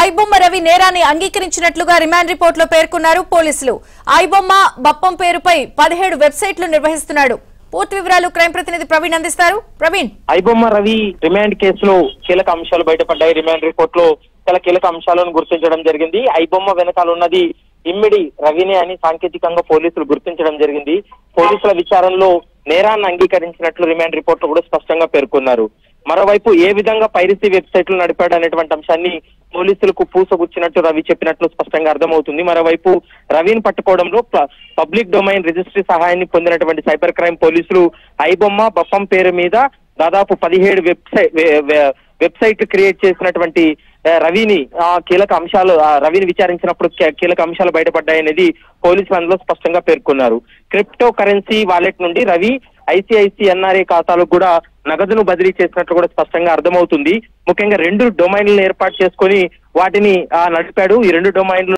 ఐబొమ్మ రవి నేరాన్ని అంగీకరించినట్లుగా remand report లో పేర్కొన్నారు పోలీసులు. ఐబొమ్మ బప్పం పేరుపై 17 వెబ్సైట్లు నిర్వహిస్తున్నాడు. పూర్తి వివరాలు క్రైమ్ ప్రతినిధి ప్రవీణ్ అందిస్తారు. ప్రవీణ్, ఐబొమ్మ రవి రిమాండ్ కేసులో కీలక అంశాలు బయటపడ్డాయి. రిమాండ్ రిపోర్ట్ లో చాలా కీలక అంశాలను గుర్తించడం జరిగింది. ఐబొమ్మ వెనకాల ఉన్నది ఇమ్మిడి రవినే అని సాంకేతికంగా పోలీసులు గుర్తించడం జరిగింది. పోలీసుల విచారణలో నేరాన్ని అంగీకరించినట్లు రిమాండ్ రిపోర్ట్ లో కూడా స్పష్టంగా పేర్కొన్నారు. మరోవైపు ఏ విధంగా పైరసీ వెబ్సైట్లు నడిపాడు అనేటువంటి అంశాన్ని పోలీసులకు పూసగుచ్చినట్టు రవి చెప్పినట్లు స్పష్టంగా అర్థమవుతుంది. మరోవైపు రవిని పట్టుకోవడంలో పబ్లిక్ డొమైన్ రిజిస్ట్రీ సహాయాన్ని పొందినటువంటి సైబర్ క్రైమ్ పోలీసులు ఐబొమ్మ బప్పం పేరు మీద దాదాపు 17 వెబ్సైట్ క్రియేట్ చేసినటువంటి రవిని కీలక అంశాలు రవిని విచారించినప్పుడు కీలక అంశాలు బయటపడ్డాయనేది పోలీసులు అందులో స్పష్టంగా పేర్కొన్నారు. క్రిప్టో కరెన్సీ వాలెట్ నుండి రవి ICICI ఖాతాలకు కూడా నగదును బదిలీ చేసినట్లు కూడా స్పష్టంగా అర్థమవుతుంది. ముఖ్యంగా 2 డొమైన్లను ఏర్పాటు చేసుకొని వాటిని నడిపాడు. ఈ 2 డొమైన్లు